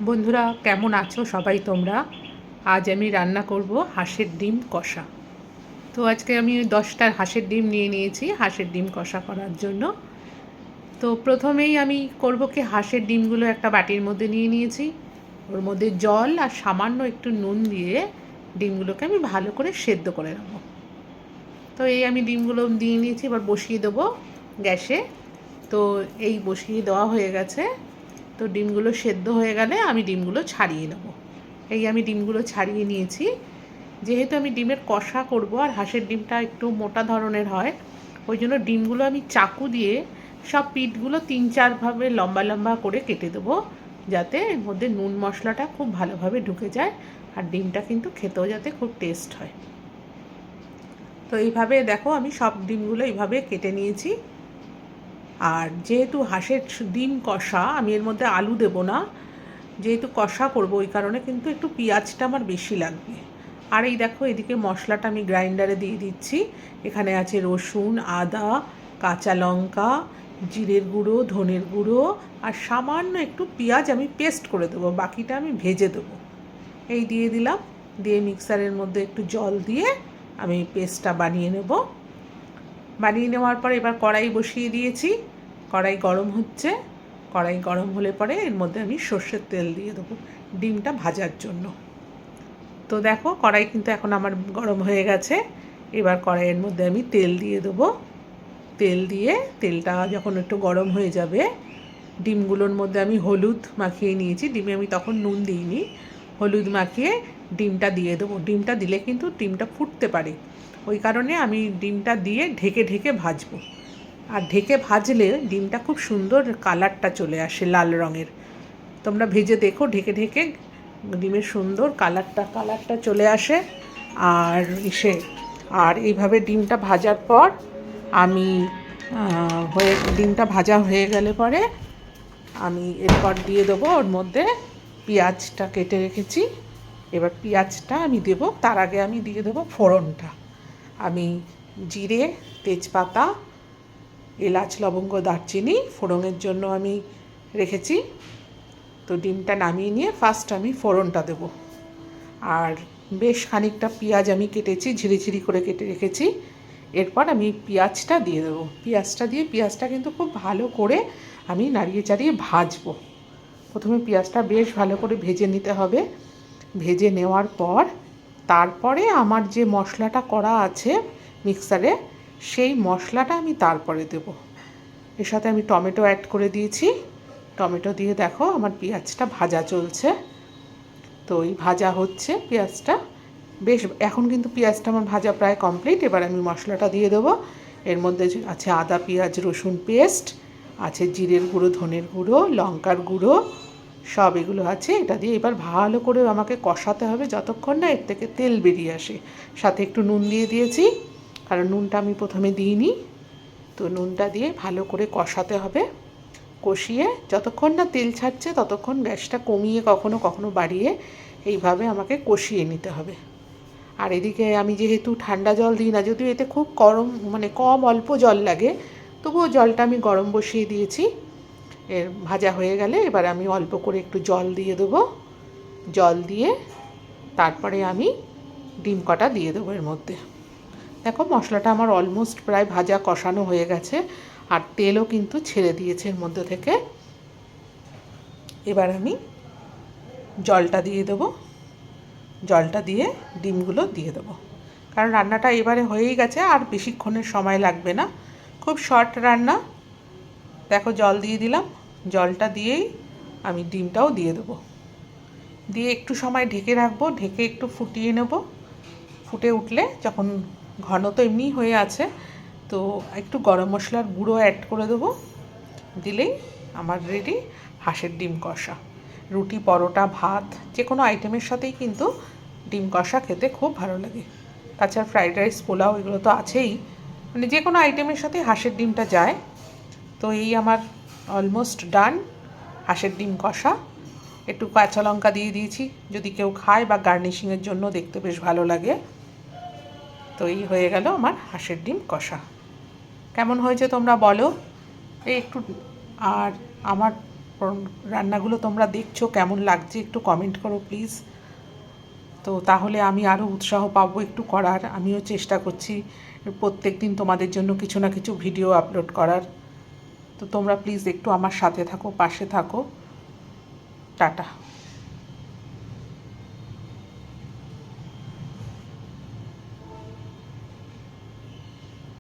বন্ধুরা, কেমন আছো সবাই তোমরা? আজ আমি রান্না করব হাঁসের ডিম কষা। তো আজকে আমি 10টা হাঁসের ডিম নিয়ে নিয়েছি হাঁসের ডিম কষা করার জন্য। তো প্রথমেই আমি করব কি, হাঁসের ডিমগুলো একটা বাটির মধ্যে নিয়ে নিয়েছি। ওর মধ্যে জল আর সামান্য একটু নুন দিয়ে ডিমগুলোকে আমি ভালো করে সেদ্ধ করে নেব। তো এই আমি ডিমগুলো দিয়ে নিয়েছি, এবার বসিয়ে দেবো গ্যাসে। তো এই বসিয়ে দেওয়া হয়ে গেছে। তো ডিমগুলো সেদ্ধ হয়ে গেলে আমি ডিমগুলো ছাড়িয়ে নেব। এই আমি ডিমগুলো ছাড়িয়ে নিয়েছি। যেহেতু আমি ডিমের কষা করব আর হাঁসের ডিমটা একটু মোটা ধরনের হয়, ওই জন্য ডিমগুলো আমি চাকু দিয়ে সব পিঠগুলো 3-4 ভাবে লম্বা লম্বা করে কেটে দেবো, যাতে এর মধ্যে নুন মশলাটা খুব ভালোভাবে ঢুকে যায় আর ডিমটা কিন্তু খেতেও যাতে খুব টেস্ট হয়। তো এইভাবে দেখো আমি সব ডিমগুলো এইভাবে কেটে নিয়েছি। আর যেহেতু হাঁসের ডিম কষা, আমি এর মধ্যে আলু দেব না, যেহেতু কষা করব ওই কারণে কিন্তু একটু পেঁয়াজটা আমার বেশি লাগবে। আর এই দেখো এদিকে মশলাটা আমি গ্রাইন্ডারে দিয়ে দিচ্ছি। এখানে আছে রসুন, আদা, কাঁচা লঙ্কা, জিরের গুঁড়ো, ধনের গুঁড়ো আর সামান্য একটু পেঁয়াজ আমি পেস্ট করে দেবো, বাকিটা আমি ভেজে দেবো। এই দিয়ে দিলাম, দিয়ে মিক্সারের মধ্যে একটু জল দিয়ে আমি পেস্টটা বানিয়ে নেব। বানিয়ে নেওয়ার পরে এবার কড়াই বসিয়ে দিয়েছি। কড়াই গরম হচ্ছে। কড়াই গরম হলে পরে এর মধ্যে আমি সর্ষের তেল দিয়ে দেবো ডিমটা ভাজার জন্য। তো দেখো কড়াই কিন্তু এখন আমার গরম হয়ে গেছে। এবার কড়াইয়ের মধ্যে আমি তেল দিয়ে দেবো। তেল দিয়ে তেলটা যখন একটু গরম হয়ে যাবে, ডিমগুলোর মধ্যে আমি হলুদ মাখিয়ে নিয়েছি, ডিমে আমি তখন নুন দিইনি, হলুদ মাখিয়ে ডিমটা দিয়ে দেবো। ডিমটা দিলে কিন্তু ডিমটা ফুটতে পারে, ওই কারণে আমি ডিমটা দিয়ে ঢেকে ঢেকে ভাজবো। আর ঢেকে ভাজলে ডিমটা খুব সুন্দর কালারটা চলে আসে, লাল রঙের। তোমরা ভেজে দেখো, ঢেকে ঢেকে ডিমের সুন্দর কালারটা চলে আসে। আর আর এইভাবে ডিমটা ভাজার পর আমি ডিমটা ভাজা হয়ে গেলে পরে আমি এরপর দিয়ে দেবো ওর মধ্যে পেঁয়াজটা কেটে রেখেছি। এবার পেঁয়াজটা আমি দেবো, তার আগে আমি দিয়ে দেবো ফোড়নটা। আমি জিরে, তেজপাতা, এলাচ, লবঙ্গ, দারচিনি ফোড়নের জন্য আমি রেখেছি। তো ডিমটা নামিয়ে নিয়ে ফার্স্ট আমি ফোড়নটা দেবো। আর বেশ খানিকটা পেঁয়াজ আমি কেটেছি, ঝিরিঝিরি করে কেটে রেখেছি। এরপর আমি পেঁয়াজটা দিয়ে দেবো। পেঁয়াজটা দিয়ে পেঁয়াজটা কিন্তু খুব ভালো করে আমি নাড়িয়ে চাড়িয়ে ভাজবো। প্রথমে পেঁয়াজটা বেশ ভালো করে ভেজে নিতে হবে। ভেজে নেওয়ার পর তারপরে আমার যে মশলাটা করা আছে মিক্সারে, সেই মশলাটা আমি তারপরে দেব। এর সাথে আমি টমেটো অ্যাড করে দিয়েছি। টমেটো দিয়ে দেখো আমার পেঁয়াজটা ভাজা চলছে। তো এই ভাজা হচ্ছে পেঁয়াজটা বেশ, এখন কিন্তু পেঁয়াজটা আমার ভাজা প্রায় কমপ্লিট। এবার আমি মশলাটা দিয়ে দেবো। এর মধ্যে আছে আদা, পেঁয়াজ, রসুন পেস্ট, আছে জিরের গুঁড়ো, ধনের গুঁড়ো, লঙ্কার গুঁড়ো, সব এগুলো আছে। এটা দিয়ে এবার ভালো করে আমাকে কষাতে হবে যতক্ষণ না এর থেকে তেল বেরিয়ে আসে। সাথে একটু নুন দিয়ে দিয়েছি, কারণ নুনটা আমি প্রথমে দিইনি। তো নুনটা দিয়ে ভালো করে কষাতে হবে। কষিয়ে যতক্ষণ না তেল ছাড়ছে ততক্ষণ গ্যাসটা কমিয়ে কখনো কখনো বাড়িয়ে এইভাবে আমাকে কষিয়ে নিতে হবে। আর এদিকে আমি যেহেতু ঠান্ডা জল দিই না, যদিও এতে খুব গরম কম অল্প জল লাগে, তবুও জলটা আমি গরম বসিয়ে দিয়েছি। এর ভাজা হয়ে গেলে এবার আমি অল্প করে একটু জল দিয়ে দেবো। জল দিয়ে তারপরে আমি ডিম কটা দিয়ে দেবো এর মধ্যে। দেখো মশলাটা আমার অলমোস্ট প্রায় ভাজা কষানো হয়ে গেছে, আর তেলও কিন্তু ছেড়ে দিয়েছে এর মধ্যে থেকে। এবার আমি জলটা দিয়ে দেবো। জলটা দিয়ে ডিমগুলো দিয়ে দেবো, কারণ রান্নাটা এবারে হয়েই গেছে, আর বেশিক্ষণের সময় লাগবে না, খুব শর্ট রান্না। দেখো জল দিয়ে দিলাম, জলটা দিয়েই আমি ডিমটাও দিয়ে দেবো। দিয়ে একটু সময় ঢেকে রাখবো, ঢেকে একটু ফুটিয়ে নেব। ফুটে উঠলে যখন, ঘন তো এমনিই হয়ে আছে, তো একটু গরম মশলার গুঁড়ো অ্যাড করে দেবো। দিলেই আমার রেডি হাঁসের ডিম কষা। রুটি, পরোটা, ভাত যে কোনো আইটেমের সাথেই কিন্তু ডিম কষা খেতে খুব ভালো লাগে। তাছাড়া ফ্রাইড রাইস, পোলাও এগুলো তো আছেই, যে কোনো আইটেমের সাথে হাঁসের ডিমটা যায়। তো এই আমার অলমোস্ট ডান হাঁসের ডিম কষা। একটু কাঁচা লঙ্কা দিয়ে দিয়েছি, যদি কেউ খায়, বা গার্নিশিংয়ের জন্য দেখতে বেশ ভালো লাগে। তো এই হয়ে গেল আমার হাঁসের ডিম কষা। কেমন হয়েছে তোমরা বলো। এই একটু, আর আমার রান্নাগুলো তোমরা দেখছো কেমন লাগছে একটু কমেন্ট করো প্লিজ। তো তাহলে আমি আরও উৎসাহ পাবো একটু করার। আমিও চেষ্টা করছি প্রত্যেক দিন তোমাদের জন্য কিছু না কিছু ভিডিও আপলোড করার। তো তোমরা প্লিজ একটু আমার সাথে থাকো, পাশে থাকো। টাটা।